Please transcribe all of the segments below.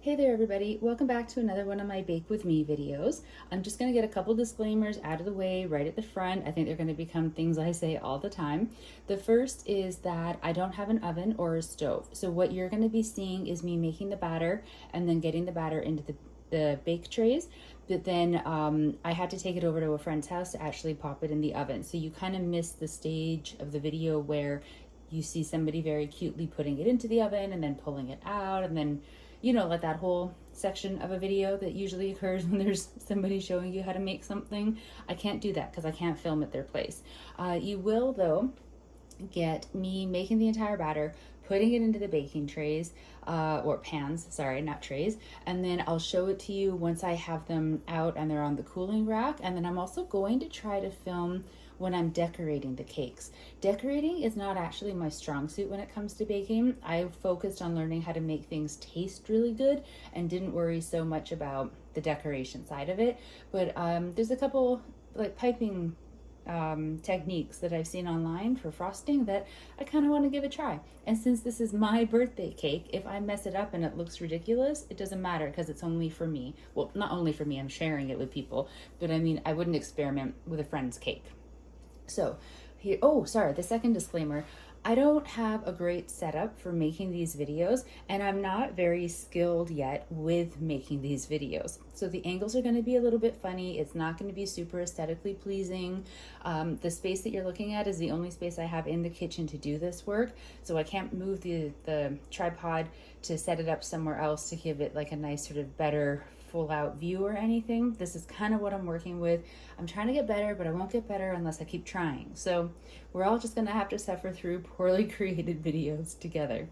Hey there everybody, welcome back to another one of my Bake With Me videos. I'm just going to get a couple disclaimers out of the way right at the front. I think they're going to become things I say all the time. The first is that I don't have an oven or a stove. So what you're going to be seeing is me making the batter and then getting the batter into the bake trays. But then I had to take it over to a friend's house to actually pop it in the oven. So you kind of miss the stage of the video where you see somebody very cutely putting it into the oven and then pulling it out and then like that whole section of a video that usually occurs when there's somebody showing you how to make something. I can't do that because I can't film at their place. You will, though, get me making the entire batter, putting it into the baking trays, or pans, sorry, not trays, and then I'll show it to you once I have them out and they're on the cooling rack. And then I'm also going to try to film when I'm decorating the cakes. Decorating is not actually my strong suit when it comes to baking. I focused on learning how to make things taste really good and didn't worry so much about the decoration side of it. But there's a couple like piping techniques that I've seen online for frosting that I kind of want to give a try. And since this is my birthday cake, if I mess it up and it looks ridiculous, it doesn't matter because it's only for me. Well, not only for me, I'm sharing it with people, but I mean, I wouldn't experiment with a friend's cake. So here, oh, sorry, the second disclaimer, I don't have a great setup for making these videos, and I'm not very skilled yet with making these videos. So the angles are going to be a little bit funny. It's not going to be super aesthetically pleasing. The space that you're looking at is the only space I have in the kitchen to do this work. So I can't move the tripod to set it up somewhere else to give it like a nice sort of better full out view or anything. This is kind of what I'm working with. I'm trying to get better, but I won't get better unless I keep trying. So we're all just gonna have to suffer through poorly created videos together.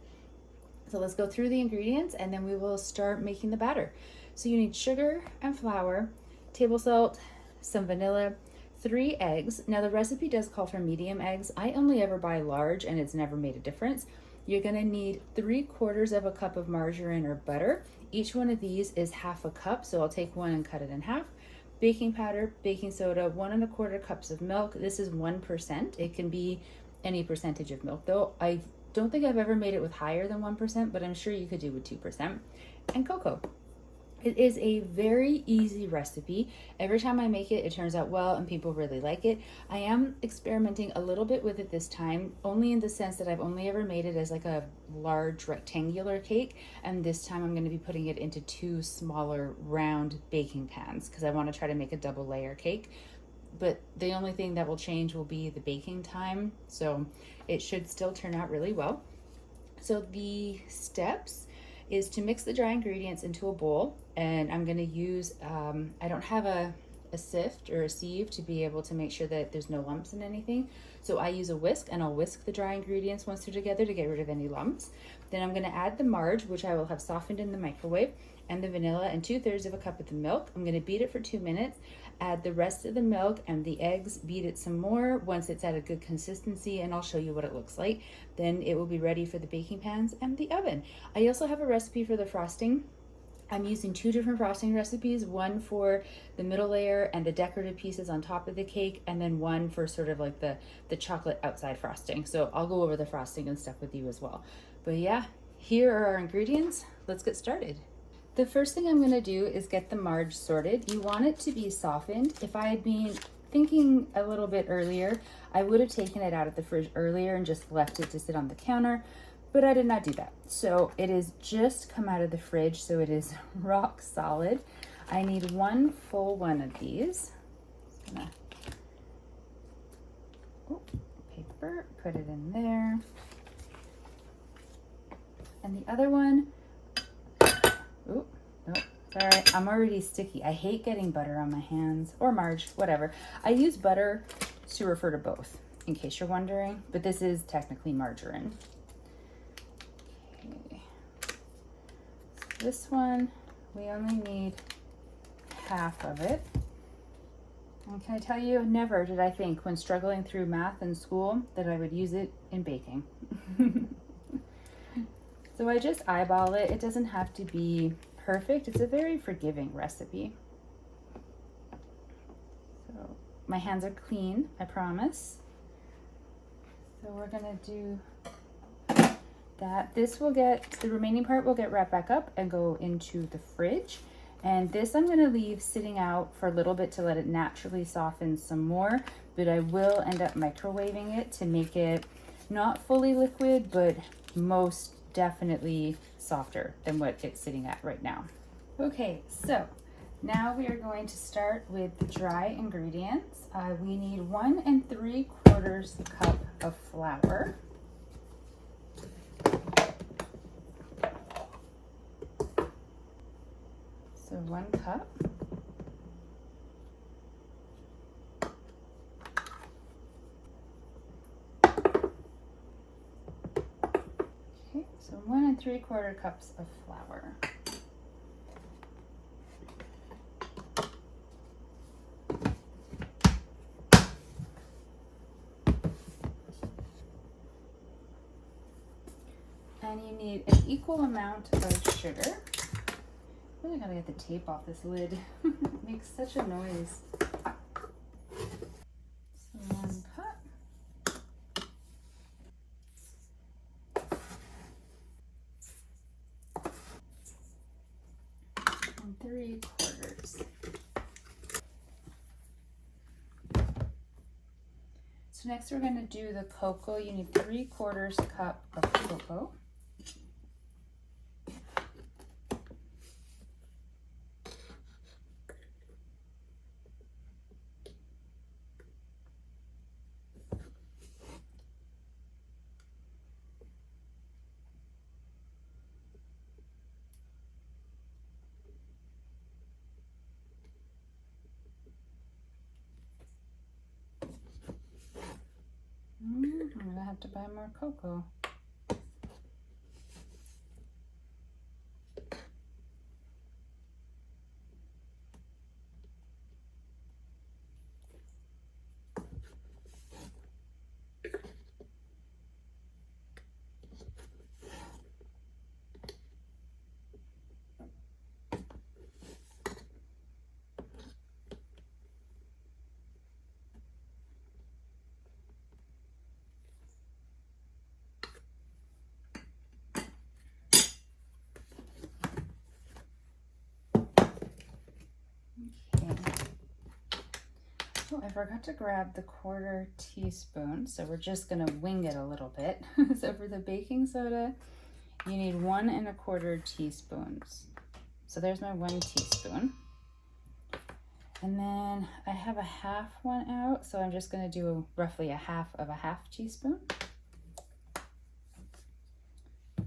So let's go through the ingredients and then we will start making the batter. So you need sugar and flour, table salt, some vanilla, 3 eggs. Now the recipe does call for medium eggs. I only ever buy large and it's never made a difference. You're gonna need 3/4 of a cup of margarine or butter. Each one of these is half a cup, so I'll take one and cut it in half. Baking powder, baking soda, 1 1/4 cups of milk. This is 1%. It can be any percentage of milk though. I don't think I've ever made it with higher than 1%, but I'm sure you could do with 2%. And cocoa. It is a very easy recipe. Every time I make it, it turns out well and people really like it. I am experimenting a little bit with it this time, only in the sense that I've only ever made it as like a large rectangular cake. And this time I'm going to be putting it into 2 smaller round baking pans because I want to try to make a double layer cake. But the only thing that will change will be the baking time. So it should still turn out really well. So the steps is to mix the dry ingredients into a bowl, and I'm going to use, I don't have a sift or a sieve to be able to make sure that there's no lumps in anything. So I use a whisk and I'll whisk the dry ingredients once they're together to get rid of any lumps. Then I'm going to add the marge, which I will have softened in the microwave, and the vanilla and 2/3 of a cup of the milk. I'm going to beat it for 2 minutes, add the rest of the milk and the eggs, beat it some more once it's at a good consistency, and I'll show you what it looks like. Then it will be ready for the baking pans and the oven. I also have a recipe for the frosting. I'm using 2 different frosting recipes, one for the middle layer and the decorative pieces on top of the cake, and then one for sort of like the chocolate outside frosting. So I'll go over the frosting and stuff with you as well. But yeah, here are our ingredients. Let's get started. The first thing I'm going to do is get the marge sorted. You want it to be softened. If I had been thinking a little bit earlier, I would have taken it out of the fridge earlier and just left it to sit on the counter, but I did not do that. So it is just come out of the fridge, so it is rock solid. I need 1 full one of these. Paper, put it in there. And the other one, oh, no, sorry, I'm already sticky. I hate getting butter on my hands, or marge, whatever. I use butter to refer to both, in case you're wondering, but this is technically margarine. Okay. So this one, we only need half of it. And can I tell you, never did I think when struggling through math in school that I would use it in baking. So I just eyeball it. It doesn't have to be perfect. It's a very forgiving recipe. So my hands are clean, I promise. So we're gonna do This will get, the remaining part will get wrapped back up and go into the fridge. And this I'm gonna leave sitting out for a little bit to let it naturally soften some more, but I will end up microwaving it to make it not fully liquid, but most definitely softer than what it's sitting at right now. Okay, so now we are going to start with the dry ingredients. We need 1 3/4 cup of flour. So 1 cup. Okay, so 1 3/4 cups of flour. And you need an equal amount of sugar. Really gotta get the tape off this lid. It makes such a noise. So 1 cup. And 3/4. So next we're gonna do the cocoa. You need 3/4 cup of cocoa. I'm gonna have to buy more cocoa. Oh, I forgot to grab the 1/4 teaspoon, so we're just gonna wing it a little bit. So for the baking soda, you need 1 1/4 teaspoons. So there's my 1 teaspoon. And then I have a 1/2 one out, so I'm just gonna do roughly a 1/2 teaspoon.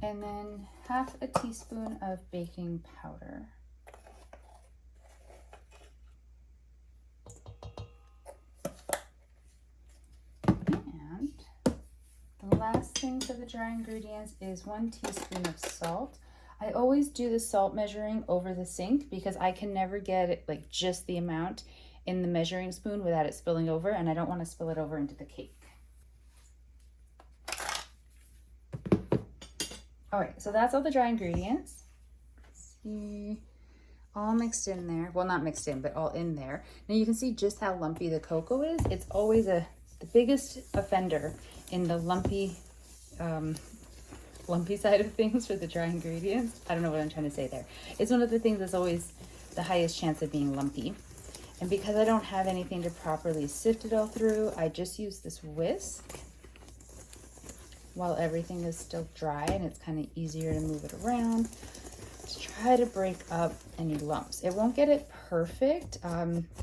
And then 1/2 teaspoon of baking powder. The last thing for the dry ingredients is 1 teaspoon of salt. I always do the salt measuring over the sink because I can never get it like just the amount in the measuring spoon without it spilling over, and I don't want to spill it over into the cake. All right, so that's all the dry ingredients. Let's see, all mixed in there. Well, not mixed in, but all in there. Now you can see just how lumpy the cocoa is. It's always the biggest offender in the lumpy side of things for the dry ingredients. I don't know what I'm trying to say there. It's one of the things that's always the highest chance of being lumpy. And because I don't have anything to properly sift it all through, I just use this whisk while everything is still dry, and it's kind of easier to move it around to try to break up any lumps. It won't get it perfect,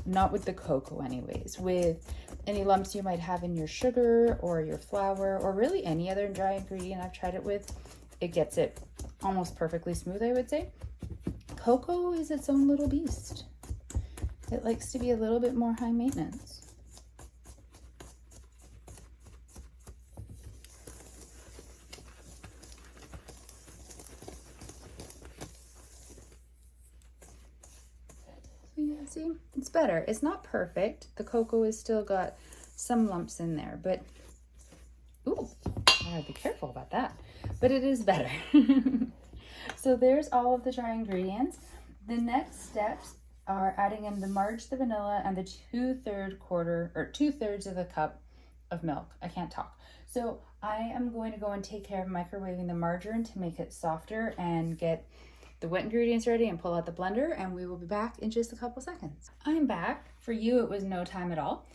not with the cocoa anyways. With any lumps you might have in your sugar or your flour or really any other dry ingredient I've tried it with, it gets it almost perfectly smooth, I would say. Cocoa is its own little beast. It likes to be a little bit more high maintenance. See, it's better. It's not perfect. The cocoa has still got some lumps in there, but ooh, I gotta be careful about that. But it is better. So there's all of the dry ingredients. The next steps are adding in the marge, the vanilla, and the 2/3 of the cup of milk. I can't talk. So I am going to go and take care of microwaving the margarine to make it softer and get the wet ingredients ready and pull out the blender, and we will be back in just a couple seconds. I'm back. For you, it was no time at all.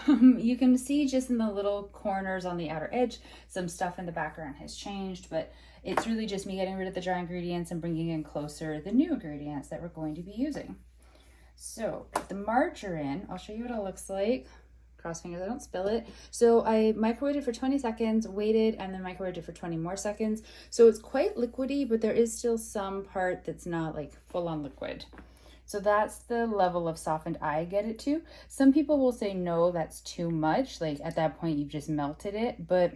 You can see just in the little corners on the outer edge, some stuff in the background has changed, but it's really just me getting rid of the dry ingredients and bringing in closer the new ingredients that we're going to be using. So the margarine, I'll show you what it looks like. Cross fingers I don't spill it. So I microwaved it for 20 seconds, waited, and then microwaved it for 20 more seconds. So it's quite liquidy, but there is still some part that's not like full on liquid. So that's the level of softened I get it to. Some people will say, no, that's too much. Like at that point, you've just melted it, but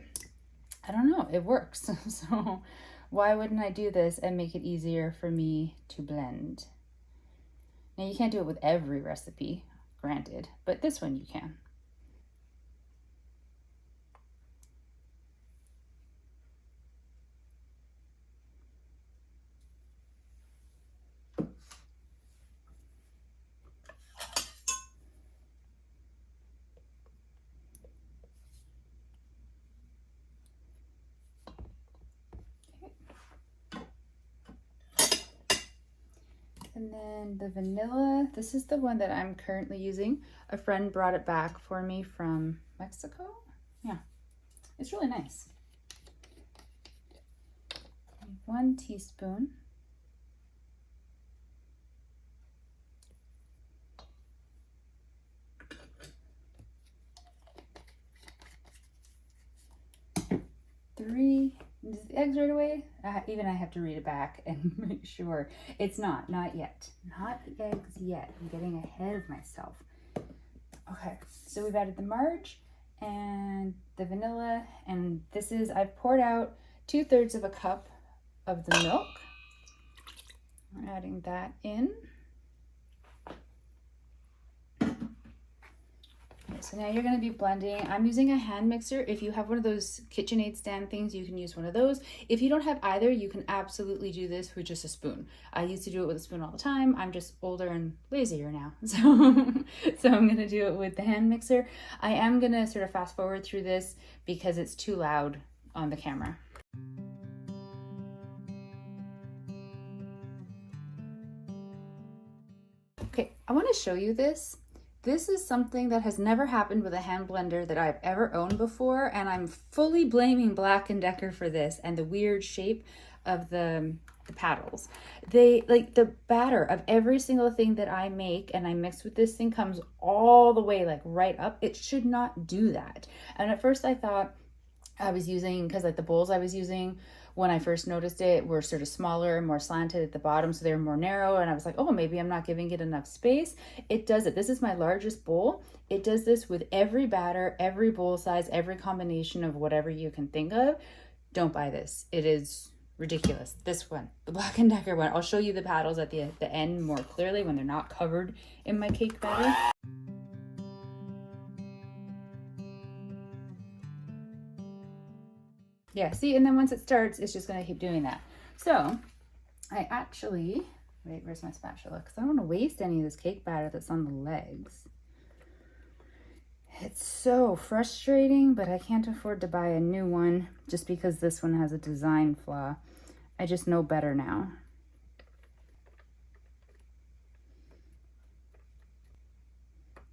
I don't know, it works. So why wouldn't I do this and make it easier for me to blend? Now you can't do it with every recipe, granted, but this one you can. And then the vanilla, this is the one that I'm currently using. A friend brought it back for me from Mexico. Yeah, it's really nice. 1 teaspoon. Three. Is the eggs right away? Even I have to read it back and make sure. It's not yet. Not the eggs yet. I'm getting ahead of myself. Okay, so we've added the marge and the vanilla, and this is, I've poured out 2/3 of a cup of the milk. We're adding that in. So now you're going to be blending. I'm using a hand mixer. If you have one of those KitchenAid stand things, you can use one of those. If you don't have either, you can absolutely do this with just a spoon. I used to do it with a spoon all the time. I'm just older and lazier now. So I'm going to do it with the hand mixer. I am going to sort of fast forward through this because it's too loud on the camera. Okay, I want to show you this. This is something that has never happened with a hand blender that I've ever owned before, and I'm fully blaming Black & Decker for this and the weird shape of the paddles. They, like, the batter of every single thing that I make and I mix with this thing comes all the way like right up. It should not do that. And at first I thought I was using, because like the bowls I was using when I first noticed it were sort of smaller and more slanted at the bottom, so they were more narrow, and I was like, oh, maybe I'm not giving it enough space. It does it. This is my largest bowl. It does this with every batter, every bowl size, every combination of whatever you can think of. Don't buy this. It is ridiculous. This one, the Black & Decker one. I'll show you the paddles at the end more clearly when they're not covered in my cake batter. Yeah, see, and then once it starts, it's just going to keep doing that. So I actually, wait, where's my spatula? Because I don't want to waste any of this cake batter that's on the legs. It's so frustrating, but I can't afford to buy a new one just because this one has a design flaw. I just know better now.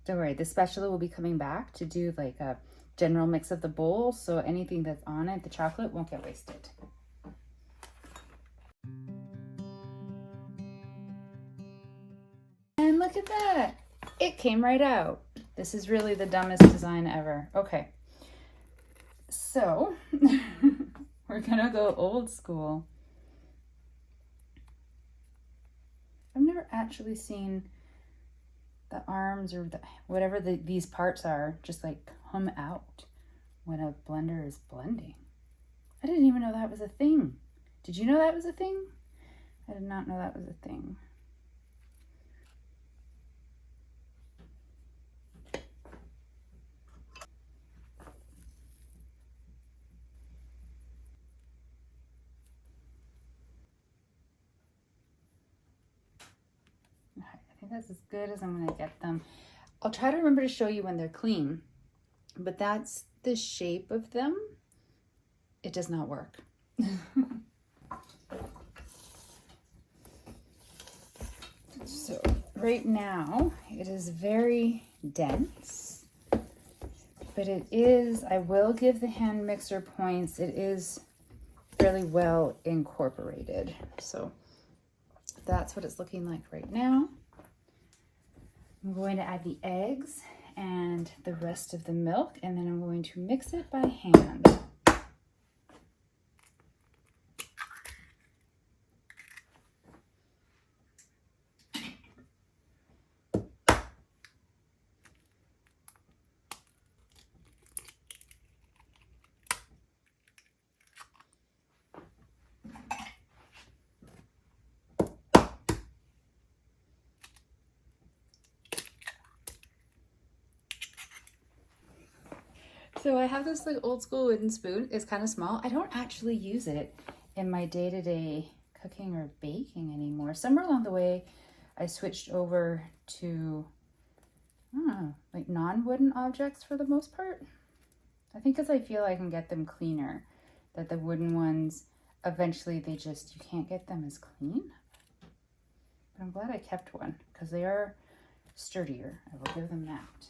Don't worry, the spatula will be coming back to do like a general mix of the bowl, so anything that's on it, the chocolate, won't get wasted. And look at that! It came right out. This is really the dumbest design ever. Okay, so we're gonna go old school. I've never actually seen the arms or whatever these parts are just like come out when a blender is blending. I didn't even know that was a thing. Did you know that was a thing? I did not know that was a thing. I think that's as good as I'm going to get them. I'll try to remember to show you when they're clean, but that's the shape of them. it does not work. So right now it is very dense, but it is, I will give the hand mixer points, it is fairly well incorporated. So that's what it's looking like right now. I'm going to add the eggs and the rest of the milk, and then I'm going to mix it by hand. So I have this like old school wooden spoon. It's kind of small. I don't actually use it in my day-to-day cooking or baking anymore. Somewhere along the way, I switched over to, I don't know, like non-wooden objects for the most part. I think because I feel I can get them cleaner, that the wooden ones, eventually they just, you can't get them as clean. But I'm glad I kept one because they are sturdier. I will give them that.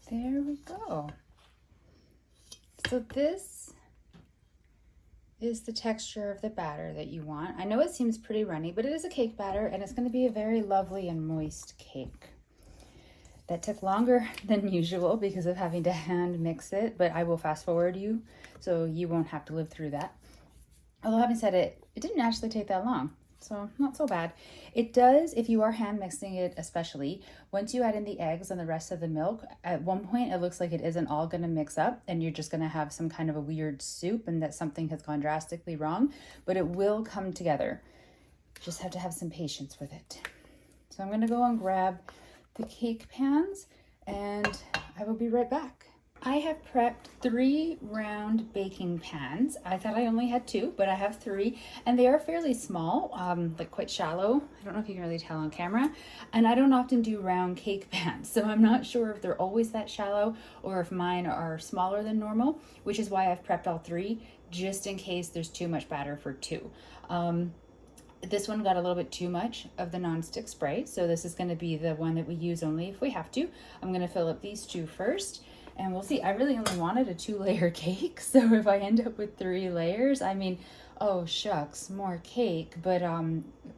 There we go. So this is the texture of the batter that you want. I know it seems pretty runny, but it is a cake batter and it's going to be a very lovely and moist cake. That took longer than usual because of having to hand mix it, but I will fast forward you so you won't have to live through that. Although having said it, it didn't actually take that long. So not so bad. It does, if you are hand mixing it especially, once you add in the eggs and the rest of the milk, at one point it looks like it isn't all going to mix up and you're just going to have some kind of a weird soup and that something has gone drastically wrong, but it will come together. Just have to have some patience with it. So I'm going to go and grab the cake pans and I will be right back. I have prepped 3 round baking pans. I thought I only had 2, but I have 3 and they are fairly small, like quite shallow. I don't know if you can really tell on camera. And I don't often do round cake pans, so I'm not sure if they're always that shallow or if mine are smaller than normal, which is why I've prepped all 3 just in case there's too much batter for 2. This one got a little bit too much of the nonstick spray, so this is going to be the one that we use only if we have to. I'm going to fill up these 2 first. And we'll see. I really only wanted a 2-layer cake, so if I end up with 3 layers, I mean, oh shucks, more cake, but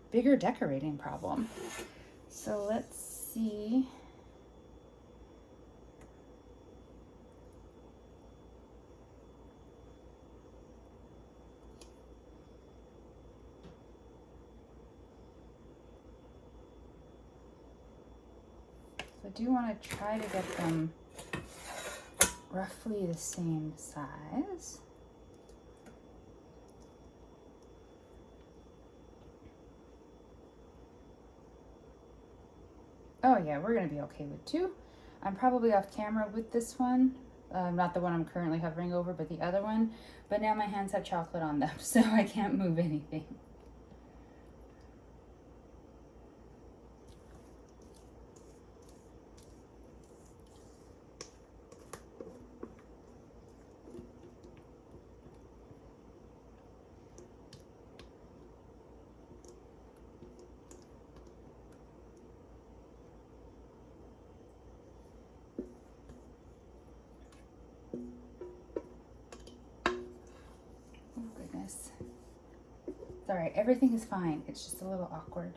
bigger decorating problem. So let's see. So I do want to try to get them roughly the same size. Oh yeah, we're gonna be okay with 2. I'm probably off camera with this one Not the one I'm currently hovering over, but the other one. But now my hands have chocolate on them, so I can't move anything. It's all right, everything is fine. It's just a little awkward.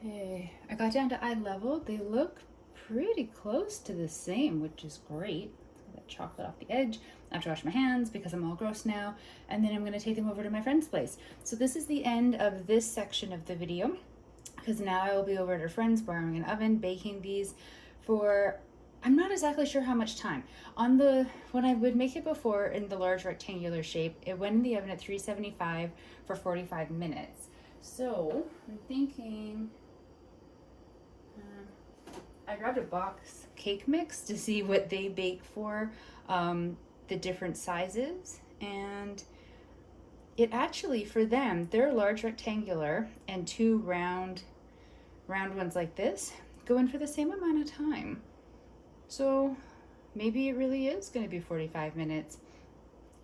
Okay, I got down to eye level. They look pretty close to the same, which is great. That chocolate off the edge. I have to wash my hands because I'm all gross now, and then I'm going to take them over to my friend's place. So this is the end of this section of the video, because now I will be over at her friend's, borrowing an oven, baking these for, I'm not exactly sure how much time. When I would make it before in the large rectangular shape, it went in the oven at 375 for 45 minutes. So I'm thinking, I grabbed a box cake mix to see what they bake for, the different sizes, and it actually, for them, they're large rectangular and two round ones like this go in for the same amount of time. So maybe it really is going to be 45 minutes.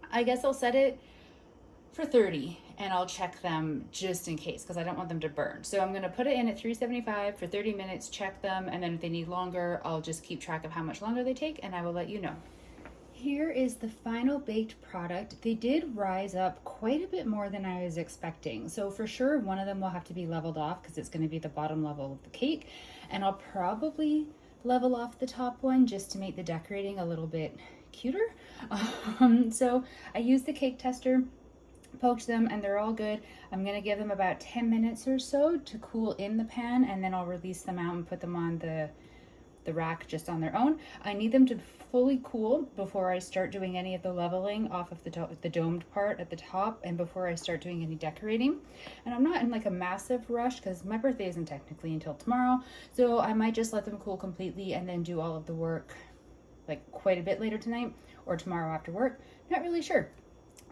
I guess I'll set it for 30 and I'll check them just in case, because I don't want them to burn. So I'm going to put it in at 375 for 30 minutes, check them, and then if they need longer, I'll just keep track of how much longer they take and I will let you know. Here is the final baked product. They did rise up quite a bit more than I was expecting. So for sure, one of them will have to be leveled off because it's going to be the bottom level of the cake. And I'll probably level off the top one just to make the decorating a little bit cuter. So I used the cake tester, poked them, and they're all good. I'm going to give them about 10 minutes or so to cool in the pan, and then I'll release them out and put them on the rack just on their own. I need them to fully cool before I start doing any of the leveling off of the domed part at the top, and before I start doing any decorating. And I'm not in like a massive rush because my birthday isn't technically until tomorrow, so I might just let them cool completely and then do all of the work like quite a bit later tonight or tomorrow after work. Not really sure.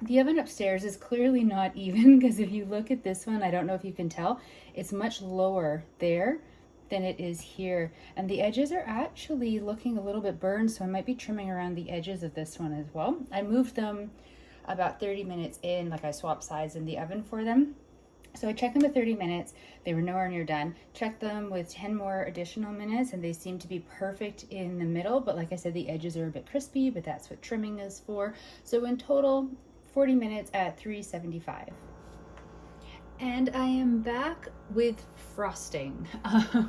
The oven upstairs is clearly not even, because if you look at this one, I don't know if you can tell, it's much lower there than it is here, and the edges are actually looking a little bit burned, so I might be trimming around the edges of this one as well. I moved them about 30 minutes in, like I swapped sides in the oven for them. So I checked them at 30 minutes, they were nowhere near done. Checked them with 10 more additional minutes and they seem to be perfect in the middle, but like I said, the edges are a bit crispy, but that's what trimming is for. So in total, 40 minutes at 375. And I am back with frosting.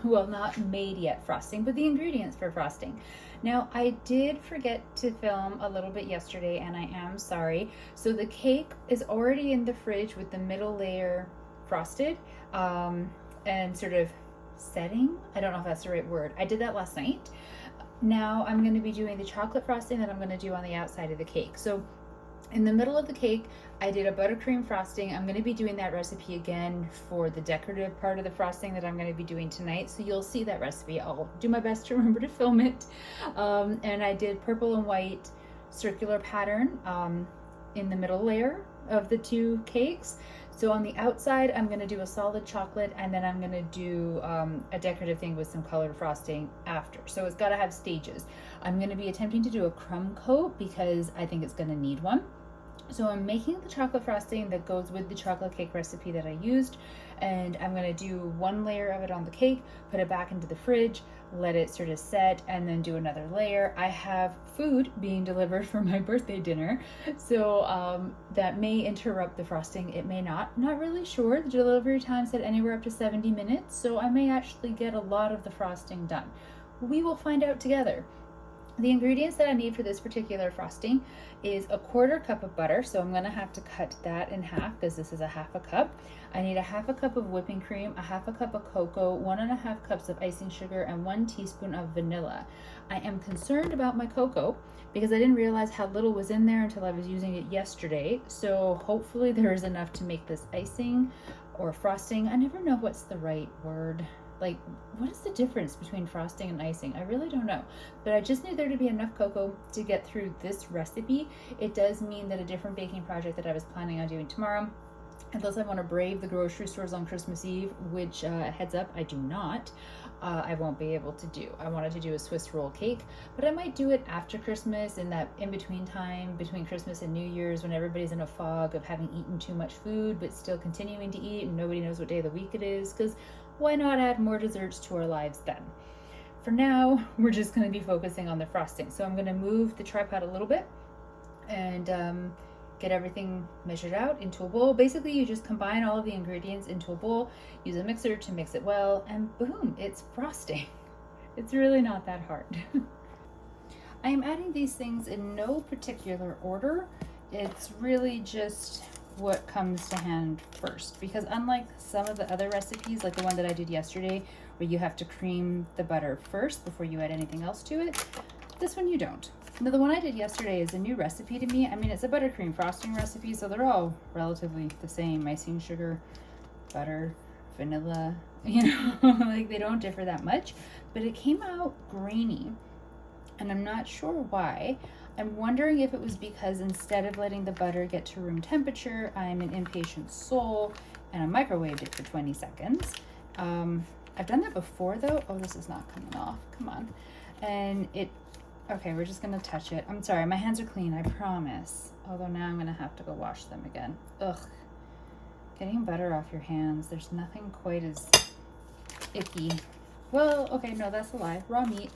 Well, not made yet frosting, but the ingredients for frosting. Now, I did forget to film a little bit yesterday, and I am sorry. So the cake is already in the fridge with the middle layer frosted and sort of setting. I don't know if that's the right word. I did that last night. Now I'm going to be doing the chocolate frosting that I'm going to do on the outside of the cake. So in the middle of the cake, I did a buttercream frosting. I'm going to be doing that recipe again for the decorative part of the frosting that I'm going to be doing tonight. So you'll see that recipe. I'll do my best to remember to film it. And I did purple and white circular pattern in the middle layer of the two cakes. So on the outside, I'm going to do a solid chocolate, and then I'm going to do a decorative thing with some colored frosting after. So it's got to have stages. I'm going to be attempting to do a crumb coat because I think it's going to need one. So I'm making the chocolate frosting that goes with the chocolate cake recipe that I used, and I'm going to do one layer of it on the cake, put it back into the fridge, let it sort of set, and then do another layer. I have food being delivered for my birthday dinner, so that may interrupt the frosting. It may not. Not really sure. The delivery time said anywhere up to 70 minutes, so I may actually get a lot of the frosting done. We will find out together. The ingredients that I need for this particular frosting is a 1/4 cup of butter, so I'm gonna have to cut that in half because this is a 1/2 cup. I need a 1/2 cup of whipping cream, a 1/2 cup of cocoa, 1 1/2 cups of icing sugar, and 1 teaspoon of vanilla. I am concerned about my cocoa because I didn't realize how little was in there until I was using it yesterday. So hopefully there is enough to make this icing or frosting. I never know what's the right word. Like, what is the difference between frosting and icing? I really don't know, but I just need there to be enough cocoa to get through this recipe. It does mean that a different baking project that I was planning on doing tomorrow, unless I want to brave the grocery stores on Christmas Eve, which heads up, I do not, I won't be able to do. I wanted to do a Swiss roll cake, but I might do it after Christmas, in that in-between time between Christmas and New Year's, when everybody's in a fog of having eaten too much food but still continuing to eat and nobody knows what day of the week it is, because why not add more desserts to our lives then? For now, we're just going to be focusing on the frosting. So I'm going to move the tripod a little bit and get everything measured out into a bowl. Basically, you just combine all of the ingredients into a bowl, use a mixer to mix it well, and boom, it's frosting. It's really not that hard. I am adding these things in no particular order. It's really just what comes to hand first, because unlike some of the other recipes, like the one that I did yesterday where you have to cream the butter first before you add anything else to it, this one you don't. Now, the one I did yesterday is a new recipe to me. I mean, it's a buttercream frosting recipe, so they're all relatively the same: icing sugar, butter, vanilla, you know, like they don't differ that much, but it came out grainy and I'm not sure why. I'm wondering if it was because instead of letting the butter get to room temperature, I'm an impatient soul and I microwaved it for 20 seconds. I've done that before though. Oh, this is not coming off. Come on. And okay, we're just gonna touch it. I'm sorry, my hands are clean, I promise. Although now I'm gonna have to go wash them again. Ugh. Getting butter off your hands, there's nothing quite as icky. Well, okay, no, that's a lie. Raw meat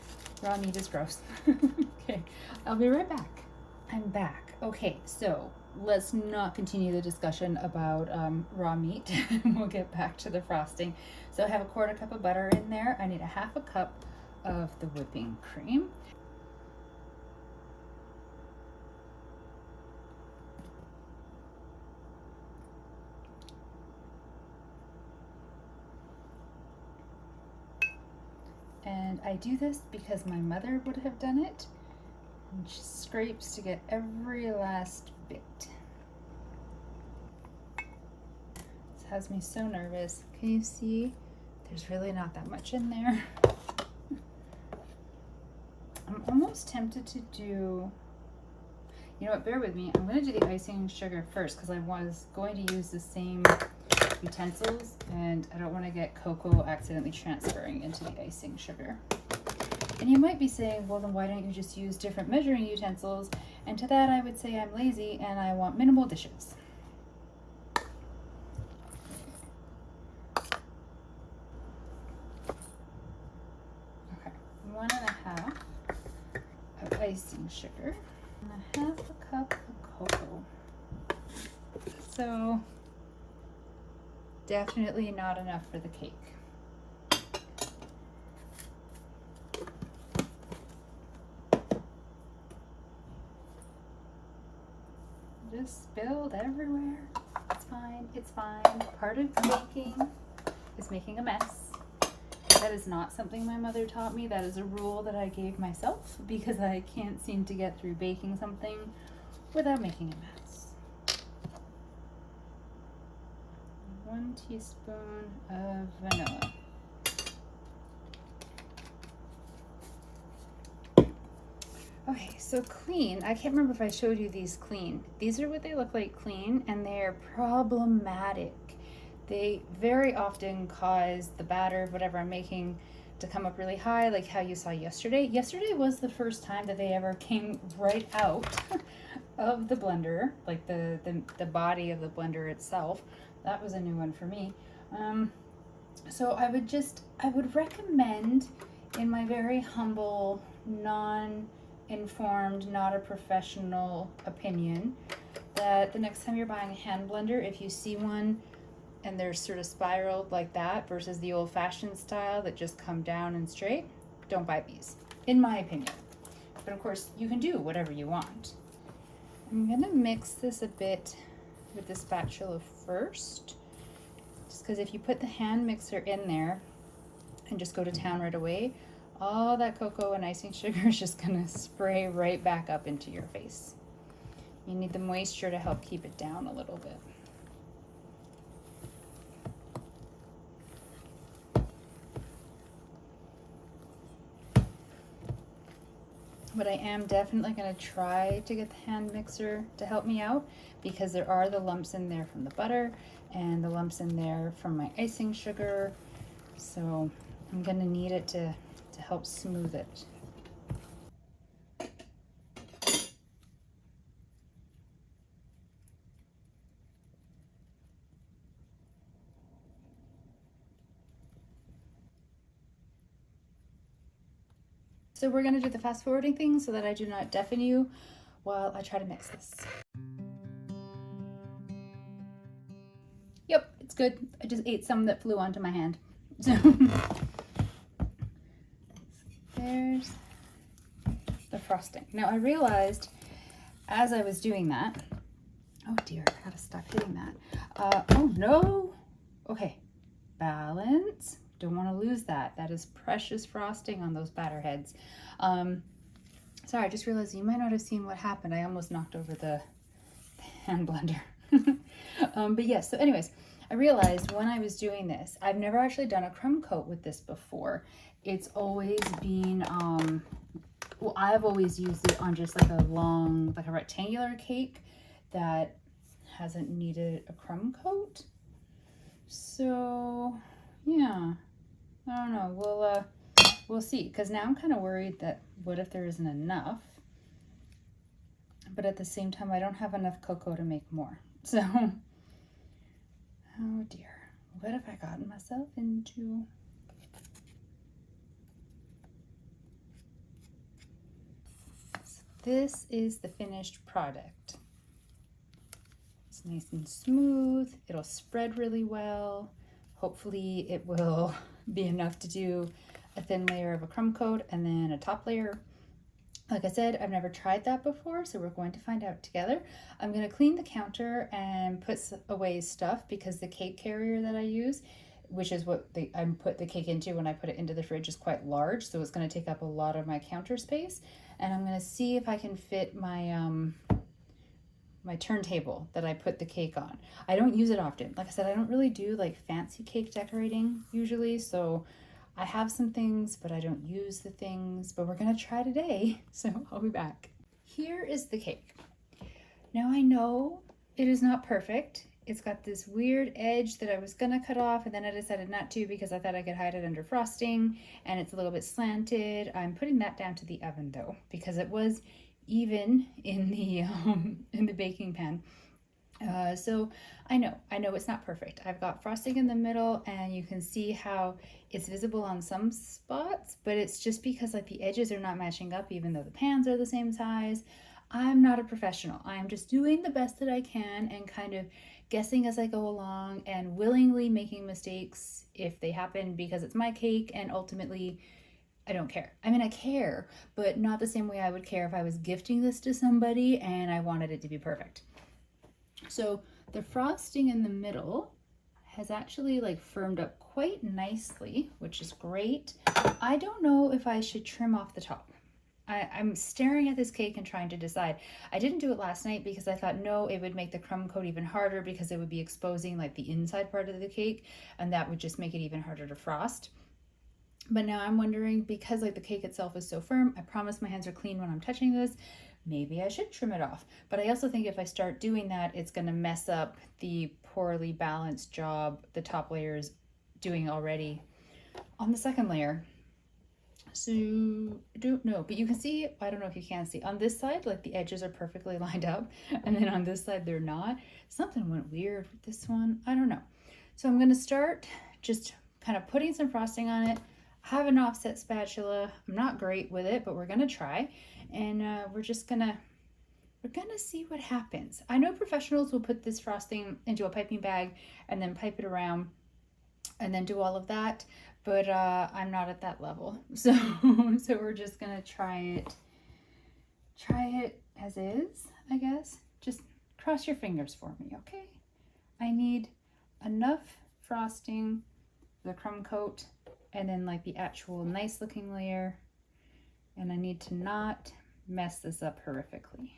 is gross. Okay, I'll be right back. I'm back. Okay, so let's not continue the discussion about raw meat. We'll get back to the frosting. So I have a 1/4 cup of butter in there. I need a 1/2 cup of the whipping cream. And I do this because my mother would have done it. And she scrapes to get every last bit. This has me so nervous. Can you see? There's really not that much in there. I'm almost tempted to do, you know what, bear with me. I'm going to do the icing sugar first because I was going to use the same utensils and I don't want to get cocoa accidentally transferring into the icing sugar. And you might be saying, well, then why don't you just use different measuring utensils? And to that I would say I'm lazy and I want minimal dishes. Okay, 1 1/2 of icing sugar and a 1/2 cup of cocoa. So definitely not enough for the cake. Just spilled everywhere. It's fine, it's fine. Part of baking is making a mess. That is not something my mother taught me. That is a rule that I gave myself because I can't seem to get through baking something without making a mess. 1 teaspoon of vanilla. Okay, so clean. I can't remember if I showed you these clean. These are what they look like clean, and they're problematic. They very often cause the batter, whatever I'm making, to come up really high, like how you saw yesterday. Yesterday was the first time that they ever came right out of the blender, like the body of the blender itself. That was a new one for me. So I would recommend, in my very humble, non-informed, not a professional opinion, that the next time you're buying a hand blender, if you see one and they're sort of spiraled like that versus the old-fashioned style that just come down and straight, don't buy these, in my opinion. But of course, you can do whatever you want. I'm gonna mix this a bit with the spatula first, just because if you put the hand mixer in there and just go to town right away, all that cocoa and icing sugar is just gonna spray right back up into your face. You need the moisture to help keep it down a little bit. But I am definitely going to try to get the hand mixer to help me out, because there are the lumps in there from the butter and the lumps in there from my icing sugar. So I'm going to need it to help smooth it. So we're going to do the fast forwarding thing so that I do not deafen you while I try to mix this. Yep, it's good. I just ate some that flew onto my hand. So there's the frosting. Now I realized as I was doing that, oh dear, I gotta stop hitting that. Oh no. Okay, balance. Don't want to lose that. That is precious frosting on those batter heads. Sorry, I just realized you might not have seen what happened. I almost knocked over the hand blender. But yes, so anyways, I realized when I was doing this, I've never actually done a crumb coat with this before. It's always been, well, I've always used it on just like a long, like a rectangular cake that hasn't needed a crumb coat. So yeah, I don't know. We'll see. Because now I'm kind of worried that what if there isn't enough? But at the same time, I don't have enough cocoa to make more. So, oh dear, what have I gotten myself into? So this is the finished product. It's nice and smooth. It'll spread really well. Hopefully it will be enough to do a thin layer of a crumb coat and then a top layer. Like I said, I've never tried that before, so we're going to find out together. I'm going to clean the counter and put away stuff, because the cake carrier that I use, which is what I put the cake into when I put it into the fridge, is quite large, so it's going to take up a lot of my counter space. And I'm going to see if I can fit my my turntable that I put the cake on. I don't use it often. Like I said, I don't really do like fancy cake decorating usually, so I have some things, but I don't use the things. But we're gonna try today, so I'll be back. Here is the cake. Now I know it is not perfect. It's got this weird edge that I was gonna cut off, and then I decided not to because I thought I could hide it under frosting, and it's a little bit slanted. I'm putting that down to the oven though, because it was even in the baking pan. So I know it's not perfect. I've got frosting in the middle, and you can see how it's visible on some spots, but it's just because like the edges are not matching up, even though the pans are the same size. I'm not a professional. I'm just doing the best that I can and kind of guessing as I go along and willingly making mistakes if they happen, because it's my cake, and ultimately I don't care. I mean, I care, but not the same way I would care if I was gifting this to somebody and I wanted it to be perfect. So the frosting in the middle has actually like firmed up quite nicely, which is great. I don't know if I should trim off the top. I'm staring at this cake and trying to decide. I didn't do it last night because I thought, no, it would make the crumb coat even harder, because it would be exposing like the inside part of the cake, and that would just make it even harder to frost. But now I'm wondering, because like the cake itself is so firm, I promise my hands are clean when I'm touching this, maybe I should trim it off. But I also think if I start doing that, it's going to mess up the poorly balanced job the top layer is doing already on the second layer. So I don't know, but you can see, I don't know if you can see, on this side, like the edges are perfectly lined up, and then on this side they're not. Something went weird with this one. I don't know. So I'm going to start just kind of putting some frosting on it. I have an offset spatula. I'm not great with it, but we're going to try, and we're gonna see what happens. I know professionals will put this frosting into a piping bag and then pipe it around and then do all of that, but I'm not at that level. So we're just gonna try it try it as is, I guess. Just cross your fingers for me, okay? I need enough frosting, the crumb coat, and then like the actual nice looking layer. And I need to not mess this up horrifically.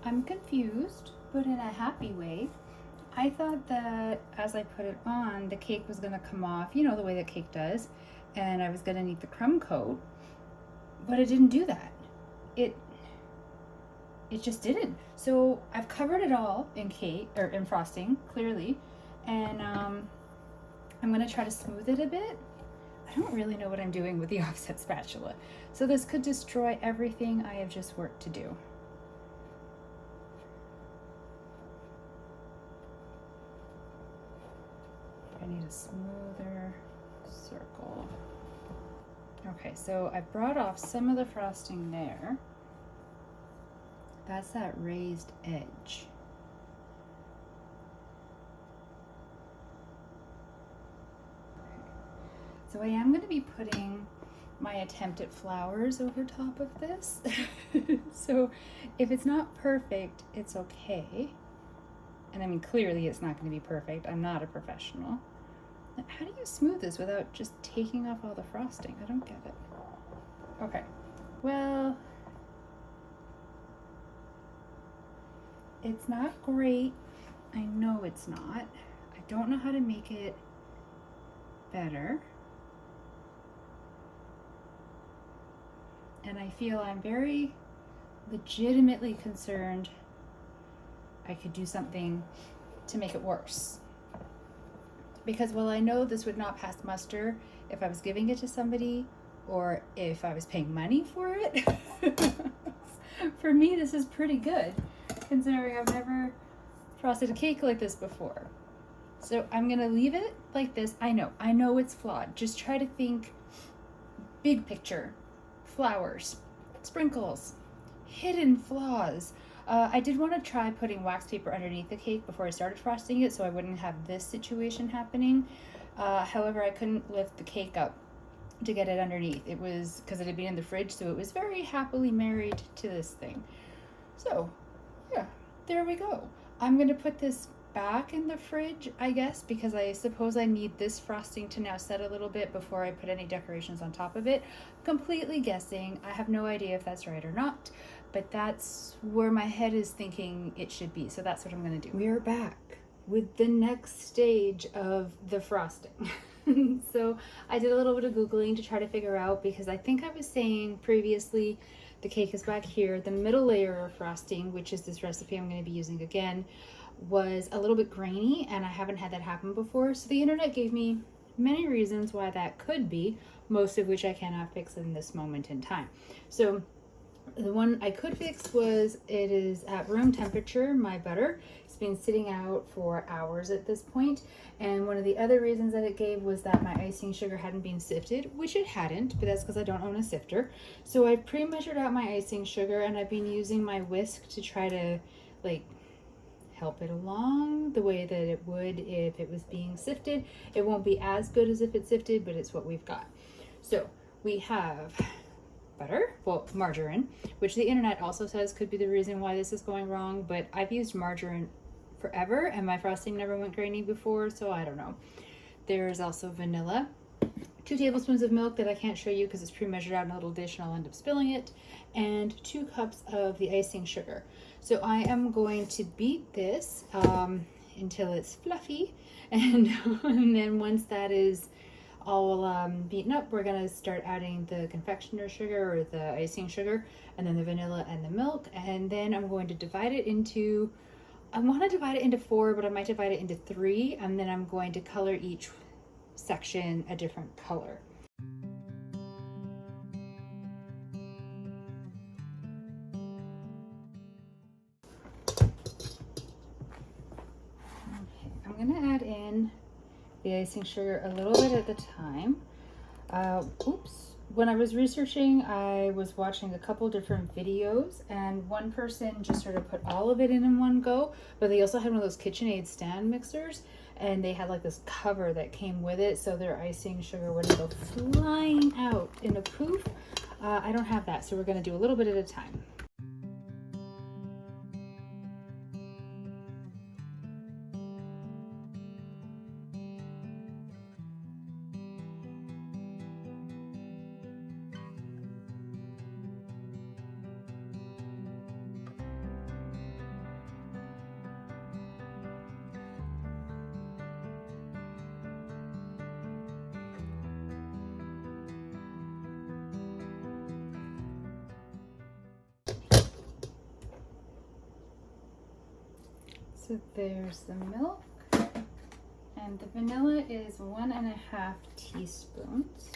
I'm confused, but in a happy way. I thought that as I put it on, the cake was gonna come off, you know, the way that cake does, and I was gonna need the crumb coat, but it didn't do that. It just didn't. So I've covered it all in cake, or in frosting, clearly, and I'm gonna try to smooth it a bit. I don't really know what I'm doing with the offset spatula, so this could destroy everything I have just worked to do. I need a smoother circle. Okay, so I brought off some of the frosting there. That's that raised edge. Okay. So I am going to be putting my attempt at flowers over top of this. So if it's not perfect, it's okay. And I mean, clearly it's not going to be perfect. I'm not a professional. How do you smooth this without just taking off all the frosting? I don't get it. Okay, well, it's not great. I know it's not. I don't know how to make it better. And I feel I'm very legitimately concerned I could do something to make it worse. Because while I know this would not pass muster if I was giving it to somebody or if I was paying money for it, for me this is pretty good considering I've never frosted a cake like this before. So I'm gonna leave it like this. I know it's flawed. Just try to think big picture, flowers, sprinkles, hidden flaws. I did want to try putting wax paper underneath the cake before I started frosting it so I wouldn't have this situation happening. However, I couldn't lift the cake up to get it underneath. It was because it had been in the fridge, so it was very happily married to this thing. So, yeah, there we go. I'm going to put this back in the fridge, I guess, because I suppose I need this frosting to now set a little bit before I put any decorations on top of it. Completely guessing. I have no idea if that's right or not, but that's where my head is thinking it should be. So that's what I'm going to do. We're back with the next stage of the frosting. So I did a little bit of Googling to try to figure out, because I think I was saying previously the cake is back here. The middle layer of frosting, which is this recipe I'm going to be using again, was a little bit grainy, and I haven't had that happen before. So the internet gave me many reasons why that could be, most of which I cannot fix in this moment in time. So the one I could fix was, it is at room temperature, my butter. It's been sitting out for hours at this point. And one of the other reasons that it gave was that my icing sugar hadn't been sifted, which it hadn't, but that's because I don't own a sifter. So I pre-measured out my icing sugar, and I've been using my whisk to try to like help it along the way that it would if it was being sifted. It won't be as good as if it's sifted, but it's what we've got. So we have butter, well, margarine, which the internet also says could be the reason why this is going wrong, but I've used margarine forever and my frosting never went grainy before, so I don't know. There's also vanilla, 2 tablespoons of milk that I can't show you because it's pre-measured out in a little dish and I'll end up spilling it, and 2 cups of the icing sugar. So I am going to beat this until it's fluffy, and then once that is all beaten up, we're gonna start adding the confectioner sugar or the icing sugar, and then the vanilla and the milk, and then I'm going to divide it into I want to divide it into 4, but I might divide it into 3, and then I'm going to color each section a different color. Okay, I'm gonna add in the icing sugar a little bit at a time. When I was researching, I was watching a couple different videos, and one person just sort of put all of it in one go, but they also had one of those KitchenAid stand mixers, and they had like this cover that came with it, so their icing sugar wouldn't go flying out in a poof. I don't have that, so we're gonna do a little bit at a time. So there's the milk, and the vanilla is 1.5 teaspoons.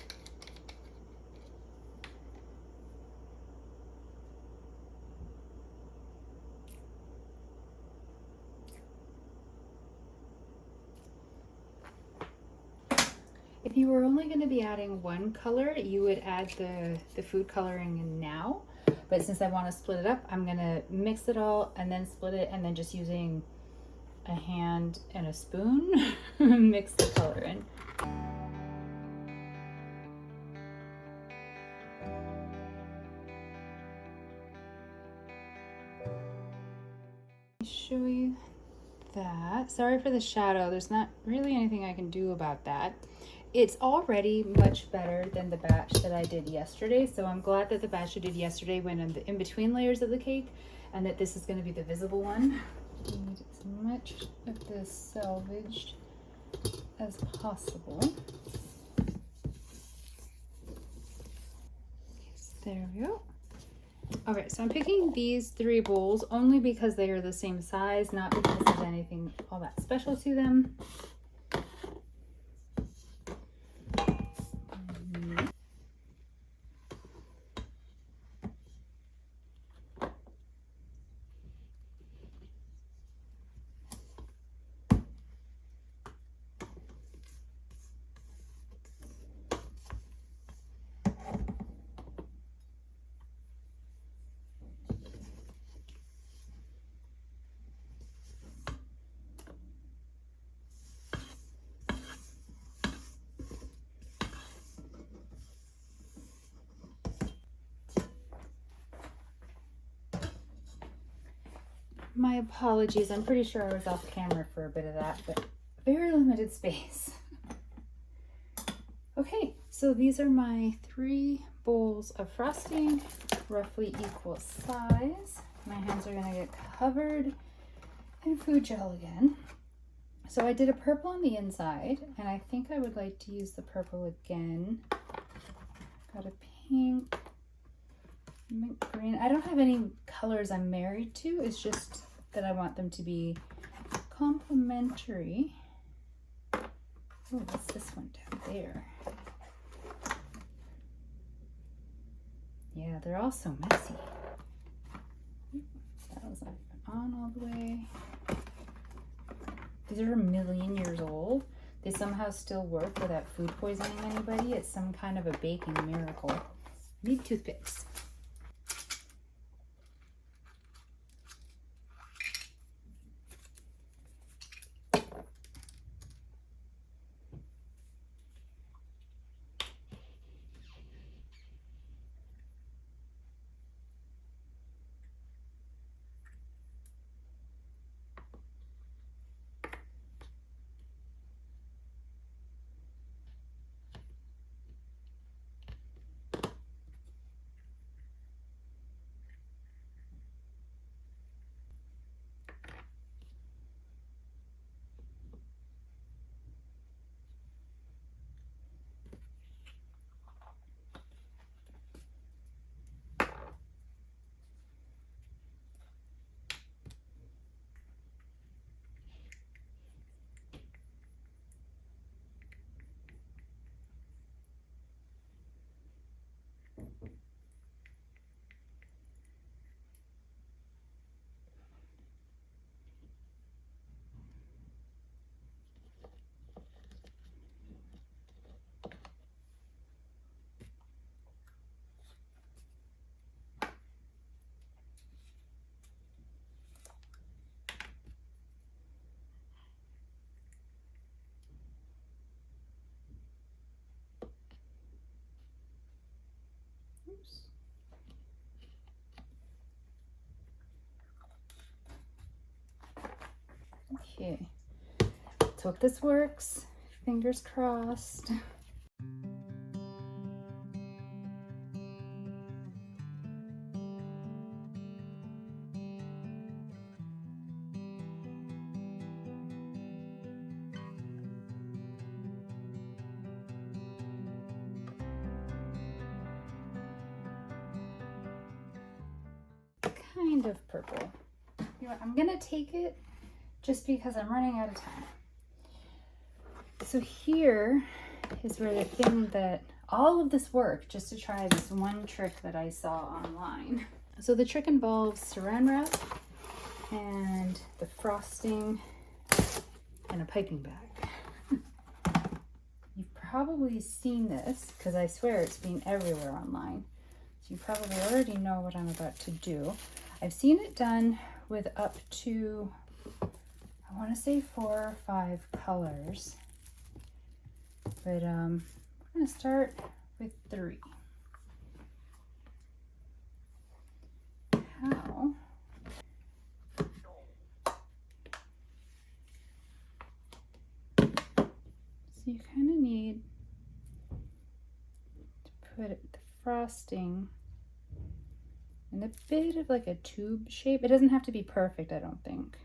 If you were only going to be adding one color, you would add the food coloring in now. But since I want to split it up, I'm going to mix it all and then split it, and then just using a hand and a spoon, mix the color in. Show you that. Sorry for the shadow. There's not really anything I can do about that. It's already much better than the batch that I did yesterday, so I'm glad that the batch I did yesterday went in the in-between layers of the cake, and that this is going to be the visible one. Need as much of this salvaged as possible. Yes, there we go. Okay, so I'm picking these 3 bowls only because they are the same size, not because there's anything all that special to them. My apologies, I'm pretty sure I was off camera for a bit of that, but very limited space. Okay, so these are my 3 bowls of frosting, roughly equal size. My hands are gonna get covered in food gel again. So I did a purple on the inside, and I think I would like to use the purple again. Got a pink, mint green. I don't have any colors I'm married to. It's just that I want them to be complementary. Oh, what's this one down there? Yeah, they're all so messy. That was not on all the way. These are 1,000,000 years old. They somehow still work without food poisoning anybody. It's some kind of a baking miracle. I need toothpicks. hope this works. Fingers crossed. Kind of purple. You know what, I'm gonna take it just because I'm running out of time. So here is where the thing that all of this work just to try this one trick that I saw online. So the trick involves saran wrap and the frosting and a piping bag. You've probably seen this because I swear it's been everywhere online. So you probably already know what I'm about to do. I've seen it done with up to, I want to say 4 or 5 colors. But we're going to start with 3. How? So you kind of need to put the frosting in a bit of like a tube shape. It doesn't have to be perfect, I don't think.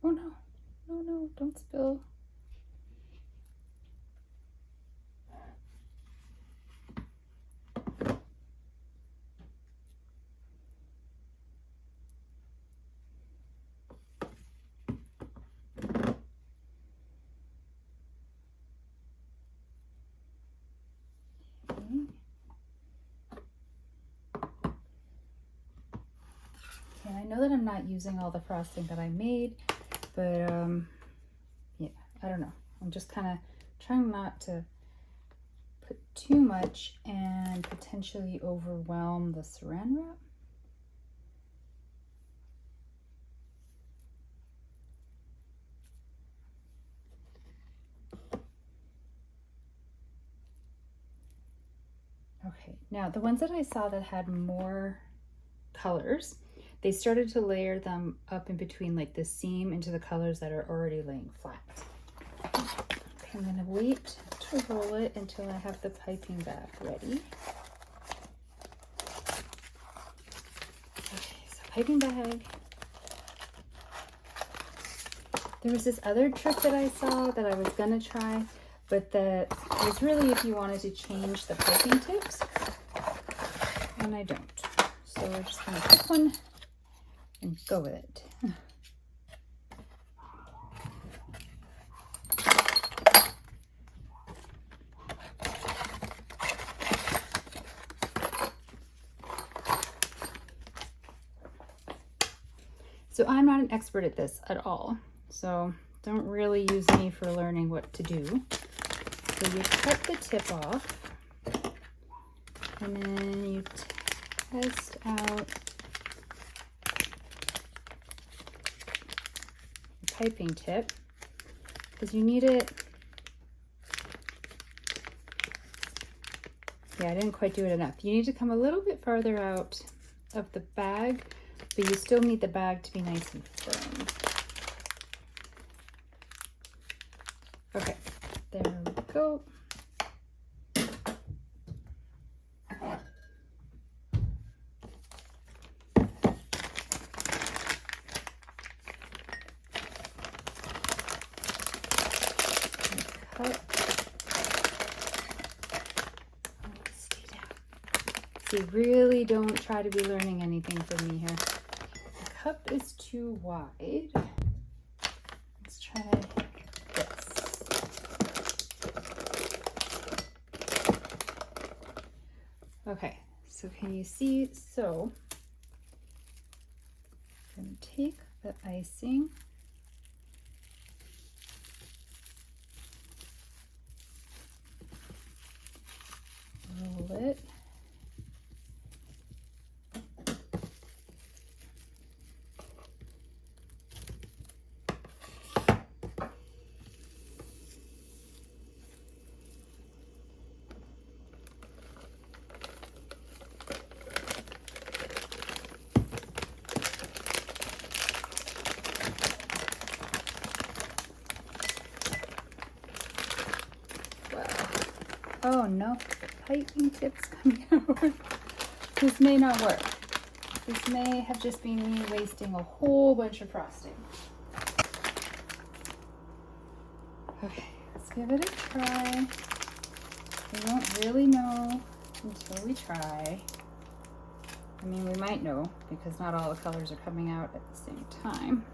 Oh no, no, no, don't spill. And I know that I'm not using all the frosting that I made, but yeah, I don't know. I'm just kind of trying not to put too much and potentially overwhelm the saran wrap. Okay, now the ones that I saw that had more colors, they started to layer them up in between like the seam into the colors that are already laying flat. Okay, I'm gonna wait to roll it until I have the piping bag ready. Okay, so piping bag. There was this other trick that I saw that I was gonna try, but that was really if you wanted to change the piping tips, and I don't. So we're just gonna pick one and go with it. So I'm not an expert at this at all, so don't really use me for learning what to do. So you cut the tip off, and then you test out the piping tip, because you need it. Yeah, I didn't quite do it enough. You need to come a little bit farther out of the bag, but you still need the bag to be nice and firm. Okay, there we go. See, really don't try to be learning anything from me here. The cup is too wide. Let's try this. Okay, so can you see? So I'm going to take the icing, roll it, Oh no, the piping tip's coming out. This may not work. This may have just been me wasting a whole bunch of frosting. Okay, let's give it a try. We won't really know until we try. I mean, we might know because not all the colors are coming out at the same time.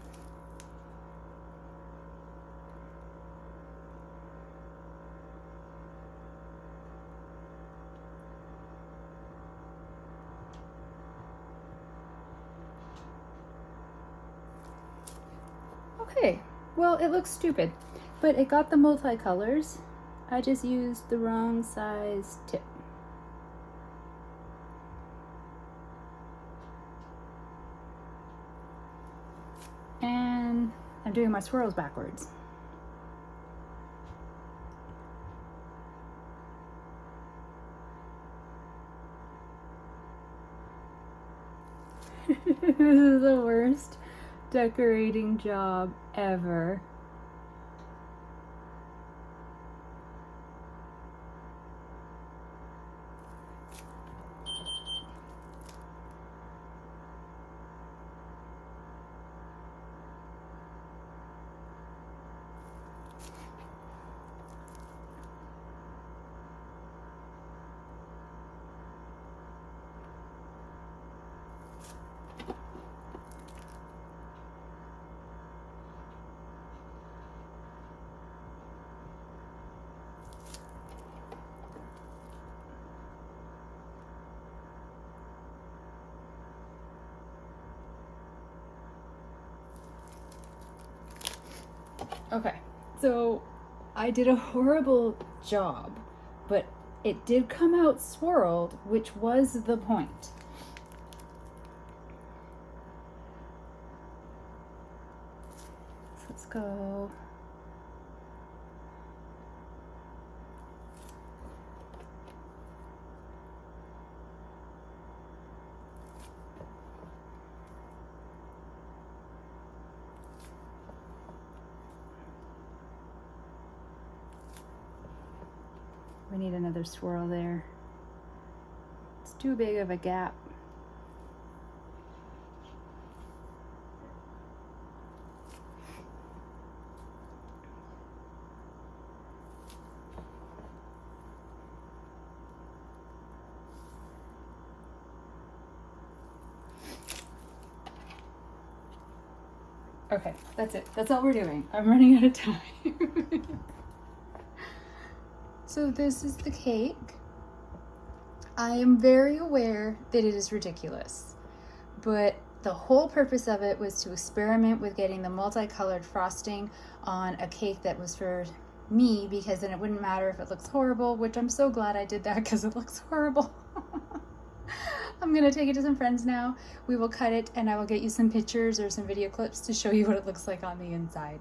Okay, well, it looks stupid, but it got the multicolors. I just used the wrong size tip. And I'm doing my swirls backwards. This is the worst decorating job ever. Okay, so I did a horrible job, but it did come out swirled, which was the point. So let's go. We need another swirl there. It's too big of a gap. Okay, that's it. That's all we're doing. I'm running out of time. So this is the cake. I am very aware that it is ridiculous, but the whole purpose of it was to experiment with getting the multicolored frosting on a cake that was for me, because then it wouldn't matter if it looks horrible, which I'm so glad I did that because it looks horrible. I'm gonna take it to some friends now. We will cut it and I will get you some pictures or some video clips to show you what it looks like on the inside.